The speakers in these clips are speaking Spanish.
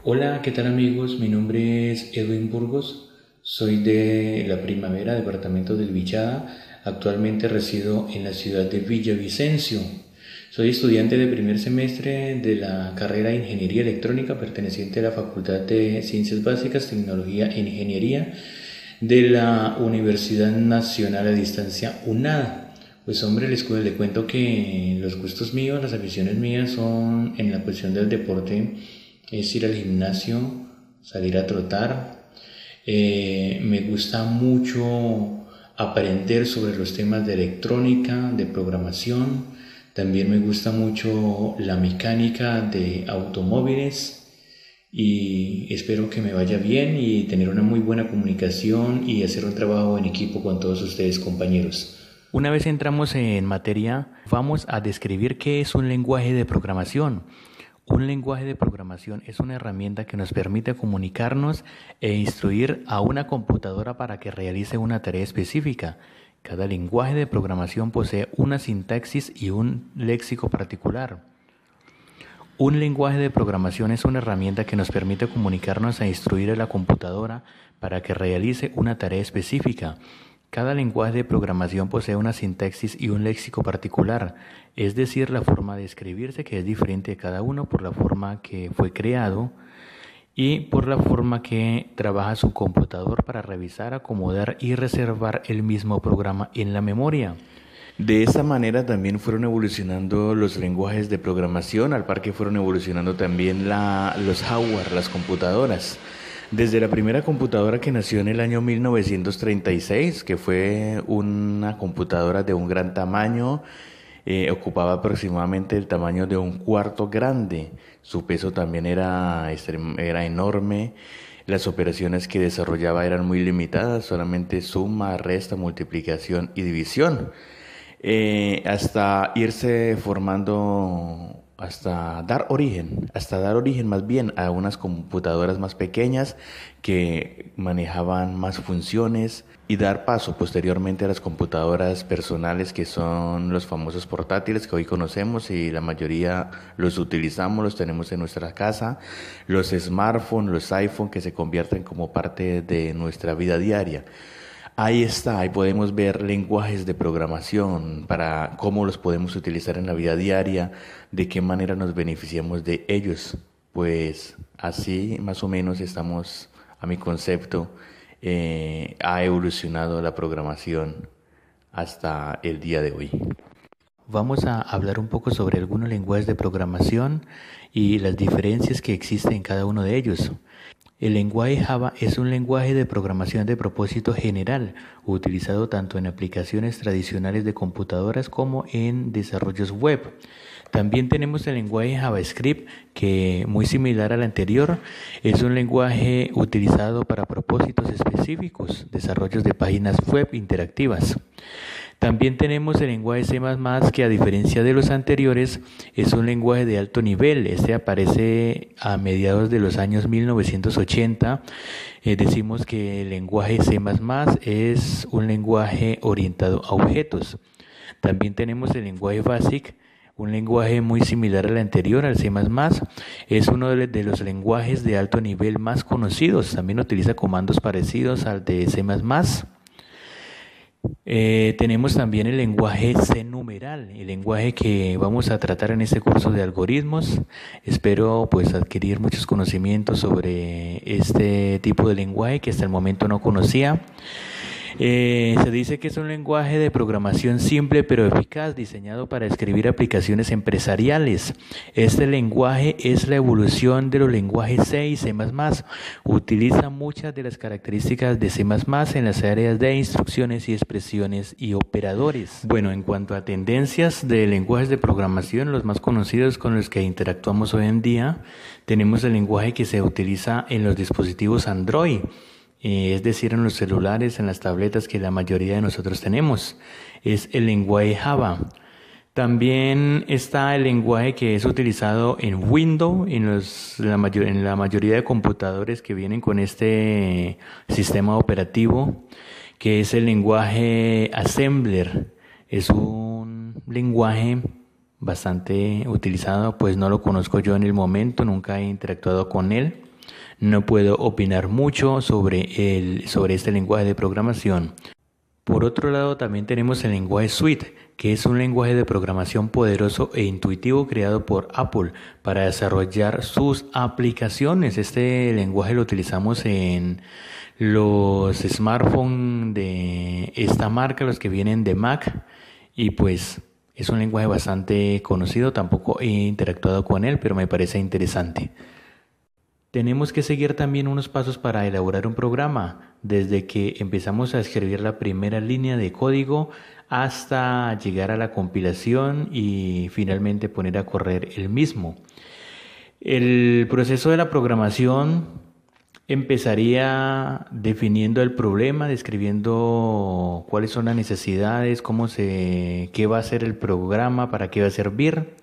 Hola, ¿qué tal amigos? Mi nombre es Edwin Burgos, soy de La Primavera, departamento del Vichada. Actualmente resido en la ciudad de Villavicencio. Soy estudiante de primer semestre de la carrera de Ingeniería Electrónica perteneciente a la Facultad de Ciencias Básicas, Tecnología e Ingeniería de la Universidad Nacional a Distancia UNADA. Pues hombre, le cuento que los gustos míos, las aficiones mías son en la cuestión del deporte, es ir al gimnasio, salir a trotar. Me gusta mucho aprender sobre los temas de electrónica, de programación. También me gusta mucho la mecánica de automóviles y espero que me vaya bien y tener una muy buena comunicación y hacer un trabajo en equipo con todos ustedes, compañeros. Una vez entramos en materia, vamos a describir qué es un lenguaje de programación. Un lenguaje de programación es una herramienta que nos permite comunicarnos e instruir a una computadora para que realice una tarea específica. Cada lenguaje de programación posee una sintaxis y un léxico particular. Un lenguaje de programación es una herramienta que nos permite comunicarnos e instruir a la computadora para que realice una tarea específica. Cada lenguaje de programación posee una sintaxis y un léxico particular, es decir, la forma de escribirse que es diferente de cada uno por la forma que fue creado y por la forma que trabaja su computador para revisar, acomodar y reservar el mismo programa en la memoria. De esta manera también fueron evolucionando los lenguajes de programación, al par que fueron evolucionando también los hardware, las computadoras. Desde la primera computadora que nació en el año 1936, que fue una computadora de un gran tamaño, ocupaba aproximadamente el tamaño de un cuarto grande. Su peso también era enorme. Las operaciones que desarrollaba eran muy limitadas, solamente suma, resta, multiplicación y división. Hasta irse formando, hasta dar origen más bien a unas computadoras más pequeñas que manejaban más funciones y dar paso posteriormente a las computadoras personales que son los famosos portátiles que hoy conocemos y la mayoría los utilizamos, los tenemos en nuestra casa, los smartphones, los iPhone que se convierten como parte de nuestra vida diaria. Ahí está, ahí podemos ver lenguajes de programación para cómo los podemos utilizar en la vida diaria, de qué manera nos beneficiamos de ellos. Pues así más o menos estamos, a mi concepto, ha evolucionado la programación hasta el día de hoy. Vamos a hablar un poco sobre algunos lenguajes de programación y las diferencias que existen en cada uno de ellos. El lenguaje Java es un lenguaje de programación de propósito general, utilizado tanto en aplicaciones tradicionales de computadoras como en desarrollos web. También tenemos el lenguaje JavaScript, que muy similar al anterior, es un lenguaje utilizado para propósitos específicos, desarrollos de páginas web interactivas. También tenemos el lenguaje C++, que a diferencia de los anteriores es un lenguaje de alto nivel. Este aparece a mediados de los años 1980. Decimos que el lenguaje C++ es un lenguaje orientado a objetos. También tenemos el lenguaje BASIC, un lenguaje muy similar al anterior, al C++. Es uno de los lenguajes de alto nivel más conocidos. También utiliza comandos parecidos al de C++. Tenemos también el lenguaje C-numeral, el lenguaje que vamos a tratar en este curso de algoritmos. Espero pues adquirir muchos conocimientos sobre este tipo de lenguaje que hasta el momento no conocía. Se dice que es un lenguaje de programación simple pero eficaz, diseñado para escribir aplicaciones empresariales. Este lenguaje es la evolución de los lenguajes C y C++. Utiliza muchas de las características de C++ en las áreas de instrucciones y expresiones y operadores. Bueno, en cuanto a tendencias de lenguajes de programación, los más conocidos con los que interactuamos hoy en día, tenemos el lenguaje que se utiliza en los dispositivos Android. Es decir, en los celulares, en las tabletas que la mayoría de nosotros tenemos, es el lenguaje Java. También está el lenguaje que es utilizado en Windows, en la mayoría de computadores que vienen con este sistema operativo, que es el lenguaje Assembler. Es un lenguaje bastante utilizado, pues no lo conozco yo en el momento, nunca he interactuado con él. no puedo opinar mucho sobre este lenguaje de programación. Por otro lado, también tenemos el lenguaje Swift, que es un lenguaje de programación poderoso e intuitivo creado por Apple para desarrollar sus aplicaciones. Este lenguaje lo utilizamos en los smartphones de esta marca, los que vienen de Mac, y pues es un lenguaje bastante conocido. Tampoco he interactuado con él, pero me parece interesante. Tenemos que seguir también unos pasos para elaborar un programa, desde que empezamos a escribir la primera línea de código hasta llegar a la compilación y finalmente poner a correr el mismo. El proceso de la programación empezaría definiendo el problema, describiendo cuáles son las necesidades, qué va a ser el programa, para qué va a servir.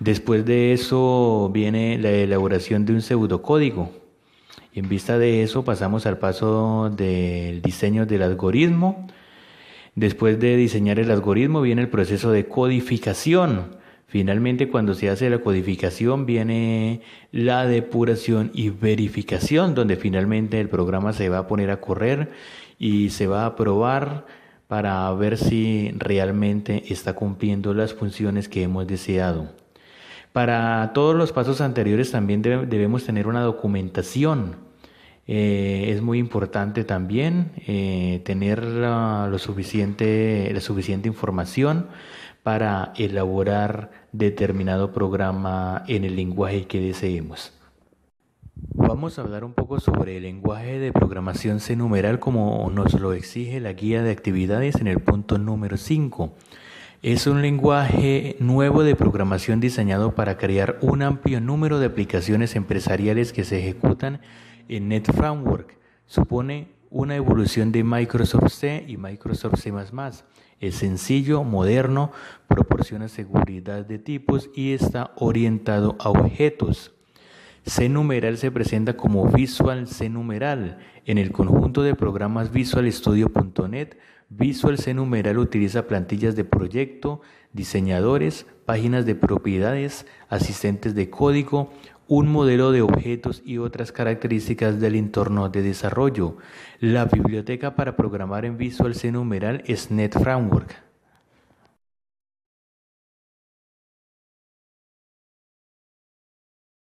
Después de eso viene la elaboración de un pseudocódigo. En vista de eso pasamos al paso del diseño del algoritmo. Después de diseñar el algoritmo viene el proceso de codificación. Finalmente, cuando se hace la codificación viene la depuración y verificación, donde finalmente el programa se va a poner a correr y se va a probar para ver si realmente está cumpliendo las funciones que hemos deseado. Para todos los pasos anteriores también debemos tener una documentación. Es muy importante también tener la suficiente información para elaborar determinado programa en el lenguaje que deseemos. Vamos a hablar un poco sobre el lenguaje de programación C numeral como nos lo exige la guía de actividades en el punto número 5. Es un lenguaje nuevo de programación diseñado para crear un amplio número de aplicaciones empresariales que se ejecutan en NetFramework. Supone una evolución de Microsoft C y Microsoft C++. Es sencillo, moderno, proporciona seguridad de tipos y está orientado a objetos. C numeral se presenta como Visual C numeral. En el conjunto de programas Visual Studio.net, Visual C numeral utiliza plantillas de proyecto, diseñadores, páginas de propiedades, asistentes de código, un modelo de objetos y otras características del entorno de desarrollo. La biblioteca para programar en Visual C numeral es NetFramework.